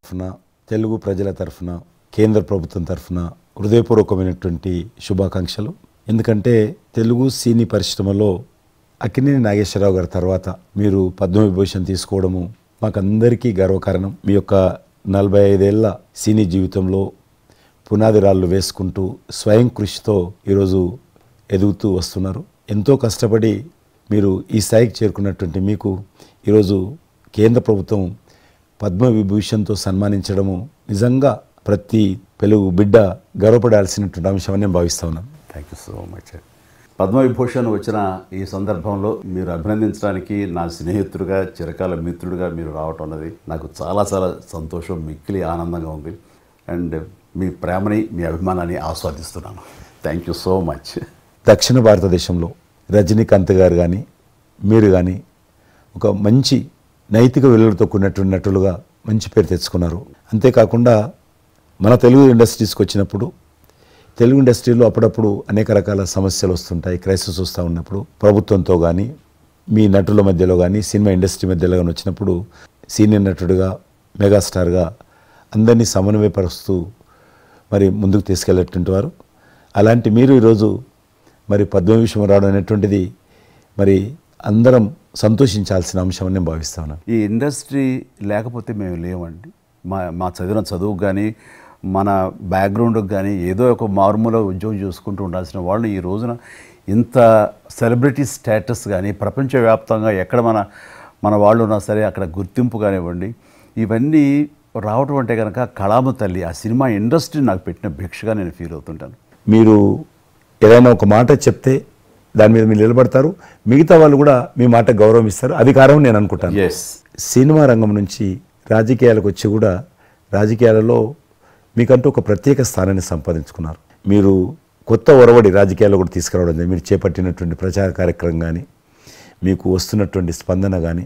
తరఫున తెలుగు ప్రజల తరఫున కేంద్ర ప్రభుత్వం తరఫున హృదయపూర్వకమైనటువంటి శుభాకాంక్షలు. ఎందుకంటే తెలుగు సినీ పరిశ్రమలో అక్కినేని నాగేశ్వరరావు గారి తర్వాత మీరు పద్మవిభూషణ్ తీసుకోవడము మాకందరికీ గర్వకారణం. మీ యొక్క 45 ఏళ్ల సినీ జీవితంలో పునాది రాళ్ళు వేసుకుంటూ స్వయం కృషితో ఈరోజు ఎదుగుతూ వస్తున్నారు. ఎంతో కష్టపడి మీరు ఈ స్థాయికి చేరుకున్నటువంటి మీకు ఈరోజు కేంద్ర ప్రభుత్వం పద్మవిభూషణ్తో సన్మానించడము నిజంగా ప్రతి తెలుగు బిడ్డ గర్వపడాల్సినటువంటి అంశం అని నేను భావిస్తా ఉన్నాను. Thank you so much. Padma Vibhushan వచ్చిన ఈ సందర్భంలో మీరు అభినందించడానికి నా స్నేహితుడిగా చిరకాల మిత్రుడిగా మీరు రావటం అన్నది నాకు చాలా చాలా సంతోషం, మిక్కిలి ఆనందంగా ఉంది. అండ్ మీ ప్రేమని మీ అభిమానాన్ని ఆస్వాదిస్తున్నాను. Thank you so much. దక్షిణ భారతదేశంలో రజనీకాంత్ గారు కానీ మీరు కానీ ఒక మంచి నైతిక విలువలతో కూడినటువంటి నటులుగా మంచి పేరు తెచ్చుకున్నారు. అంతేకాకుండా మన తెలుగు ఇండస్ట్రీస్కి వచ్చినప్పుడు తెలుగు ఇండస్ట్రీలో అప్పుడప్పుడు అనేక రకాల సమస్యలు వస్తుంటాయి, క్రైసిస్ వస్తూ ఉన్నప్పుడు ప్రభుత్వంతో కానీ మీ నటుల మధ్యలో కానీ సినిమా ఇండస్ట్రీ మధ్యలో కానీ వచ్చినప్పుడు సీనియర్ నటుడిగా మెగాస్టార్గా అందరినీ సమన్వయపరుస్తూ మరి ముందుకు తీసుకెళ్ళేటువంటి వారు. అలాంటి మీరు ఈరోజు మరి పద్మవిభూషణ్ రావడం అనేటువంటిది మరి అందరం సంతోషించాల్సిన అంశం అని నేను భావిస్తాను. ఈ ఇండస్ట్రీ లేకపోతే మేము లేవండి. మా చదివిన చదువుకు కానీ మన బ్యాక్గ్రౌండ్కి కానీ ఏదో ఒక మారుమూల ఉద్యోగం చూసుకుంటూ ఉండాల్సిన వాళ్ళు ఈ రోజున ఇంత సెలబ్రిటీ స్టేటస్ కానీ ప్రపంచవ్యాప్తంగా ఎక్కడ మన వాళ్ళు ఉన్నా సరే అక్కడ గుర్తింపు కానివ్వండి, ఇవన్నీ రావటం అంటే కనుక కళామ తల్లి ఆ సినిమా ఇండస్ట్రీ నాకు పెట్టిన భిక్షగా నేను ఫీల్ అవుతుంటాను. మీరు ఏదైనా ఒక మాట చెప్తే దాని మీద మీరు నిలబడతారు, మిగతా వాళ్ళు కూడా మీ మాట గౌరవం ఇస్తారు. అది కారణం నేను అనుకుంటాను. ఎస్, సినిమా రంగం నుంచి రాజకీయాలకు వచ్చి కూడా రాజకీయాలలో మీకంటూ ఒక ప్రత్యేక స్థానాన్ని సంపాదించుకున్నారు. మీరు కొత్త ఒరవడి రాజకీయాల్లో కూడా తీసుకురావడం, మీరు చేపట్టినటువంటి ప్రచార కార్యక్రమం కానీ మీకు వస్తున్నటువంటి స్పందన కానీ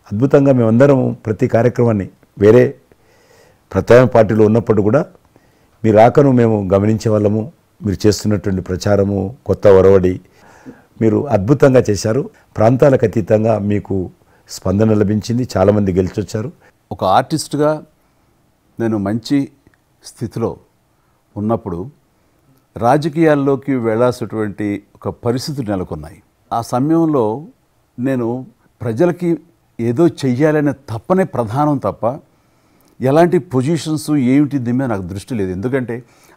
అద్భుతంగా మేమందరం ప్రతి కార్యక్రమాన్ని వేరే ప్రత్యామ్నాయ పార్టీలో ఉన్నప్పుడు కూడా మీ రాకను మేము గమనించే వాళ్ళము. మీరు చేస్తున్నటువంటి ప్రచారము, కొత్త ఒరవడి మీరు అద్భుతంగా చేశారు. ప్రాంతాలకు అతీతంగా మీకు స్పందన లభించింది, చాలామంది గెలిచొచ్చారు. ఒక ఆర్టిస్ట్గా నేను మంచి స్థితిలో ఉన్నప్పుడు రాజకీయాల్లోకి వెళ్ళాల్సినటువంటి ఒక పరిస్థితులు నెలకొన్నాయి. ఆ సమయంలో నేను ప్రజలకి ఏదో చెయ్యాలనే తప్పనే ప్రధానం తప్ప ఎలాంటి పొజిషన్స్ ఏమిటి దీని మీద నాకు దృష్టి లేదు. ఎందుకంటే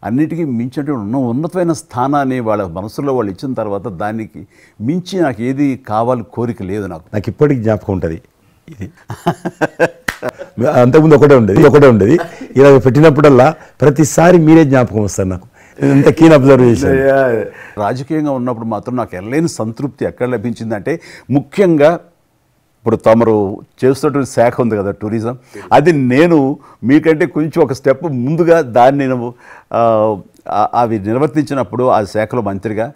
అన్నిటికీ మించినటువంటి ఉన్నతమైన స్థానాన్ని వాళ్ళ మనసులో వాళ్ళు ఇచ్చిన తర్వాత దానికి మించి నాకు ఏది కావాలి కోరిక లేదు. నాకు ఇప్పటికీ జ్ఞాపకం ఉంటుంది. ఇది అంతకుముందు ఒకటే ఉండేది ఇలా పెట్టినప్పుడల్లా ప్రతిసారి మీరే జ్ఞాపకం వస్తారు. నాకు ఎంత కీన్ అబ్జర్వ్ చేశాను. రాజకీయంగా ఉన్నప్పుడు మాత్రం నాకు ఎనలేని సంతృప్తి ఎక్కడ లభించిందంటే, ముఖ్యంగా ఇప్పుడు తమరు చేస్తున్నటువంటి శాఖ ఉంది కదా టూరిజం, అది నేను మీకంటే కొంచెం ఒక స్టెప్ ముందుగా దాన్ని నేను అవి నిర్వర్తించినప్పుడు ఆ శాఖలో మంత్రిగా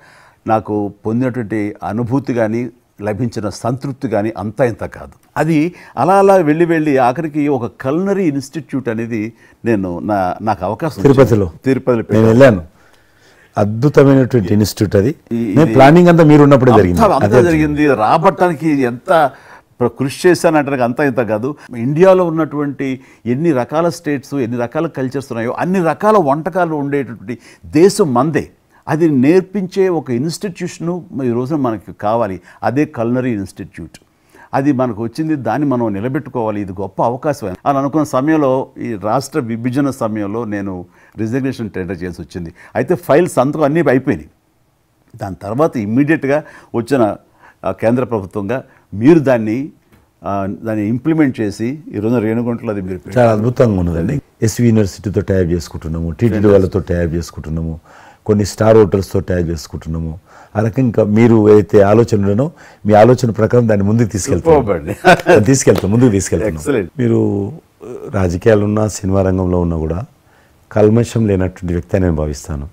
నాకు పొందినటువంటి అనుభూతి కానీ లభించిన సంతృప్తి కానీ అంతా ఇంత కాదు. అది అలా అలా వెళ్ళి ఆఖరికి ఒక కల్నరీ ఇన్స్టిట్యూట్ అనేది నాకు అవకాశం తిరుపతిలో నేను వెళ్ళాను. అద్భుతమైనటువంటి ఇన్స్టిట్యూట్ అది. ప్లానింగ్ అంతా మీరు ఉన్నప్పుడే జరిగింది. రాబట్టడానికి ఎంత కృషి చేశానంటే అంతా ఇంత కాదు. ఇండియాలో ఉన్నటువంటి ఎన్ని రకాల స్టేట్స్, ఎన్ని రకాల కల్చర్స్ ఉన్నాయో అన్ని రకాల వంటకాలు ఉండేటటువంటి దేశం మందే. అది నేర్పించే ఒక ఇన్స్టిట్యూషను ఈ రోజున మనకి కావాలి. అదే కల్నరీ ఇన్స్టిట్యూట్. అది మనకు వచ్చింది, దాన్ని మనం నిలబెట్టుకోవాలి. ఇది గొప్ప అవకాశం అని అనుకున్న సమయంలో, ఈ రాష్ట్ర విభజన సమయంలో నేను రిజిగ్నేషన్ టెండర్ చేసి వచ్చింది. అయితే ఫైల్స్ సంతకం అన్నీ అయిపోయినాయి. దాని తర్వాత ఇమ్మీడియట్గా వచ్చిన కేంద్ర ప్రభుత్వంగా మీరు దాన్ని ఇంప్లిమెంట్ చేసి ఈరోజు రేణుగుంటలో అది మీరు చాలా అద్భుతంగా ఉన్నదండి. ఎస్వి యూనివర్సిటీతో టైప్ చేసుకుంటున్నాము, టీటీడీ వాళ్ళతో టైప్ చేసుకుంటున్నాము, కొన్ని స్టార్ హోటల్స్తో టైప్ చేసుకుంటున్నాము. ఆ రకంగా ఇంకా మీరు ఏదైతే ఆలోచనలో మీ ఆలోచన ప్రకారం దాన్ని ముందుకు ముందుకు తీసుకెళ్తాం. మీరు రాజకీయాలు ఉన్నా సినిమా రంగంలో ఉన్నా కూడా కల్మషం లేనటువంటి వ్యక్తి అని నేను భావిస్తాను.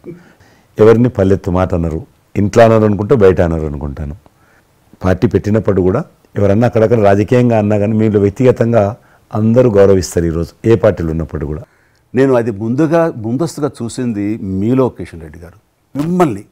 ఎవరిని పల్లెత్తు మాట అన్నారు, ఇంట్లో అన్నారు అనుకుంటే బయట అన్నారు అనుకుంటాను. పార్టీ పెట్టినప్పుడు కూడా ఎవరన్నా అక్కడక్కడ రాజకీయంగా అన్నా కానీ మీరు వ్యక్తిగతంగా అందరూ గౌరవిస్తారు ఈరోజు ఏ పార్టీలు ఉన్నప్పుడు కూడా. నేను అది ముందస్తుగా చూసింది మీలో కిషన్ రెడ్డి గారు. మిమ్మల్ని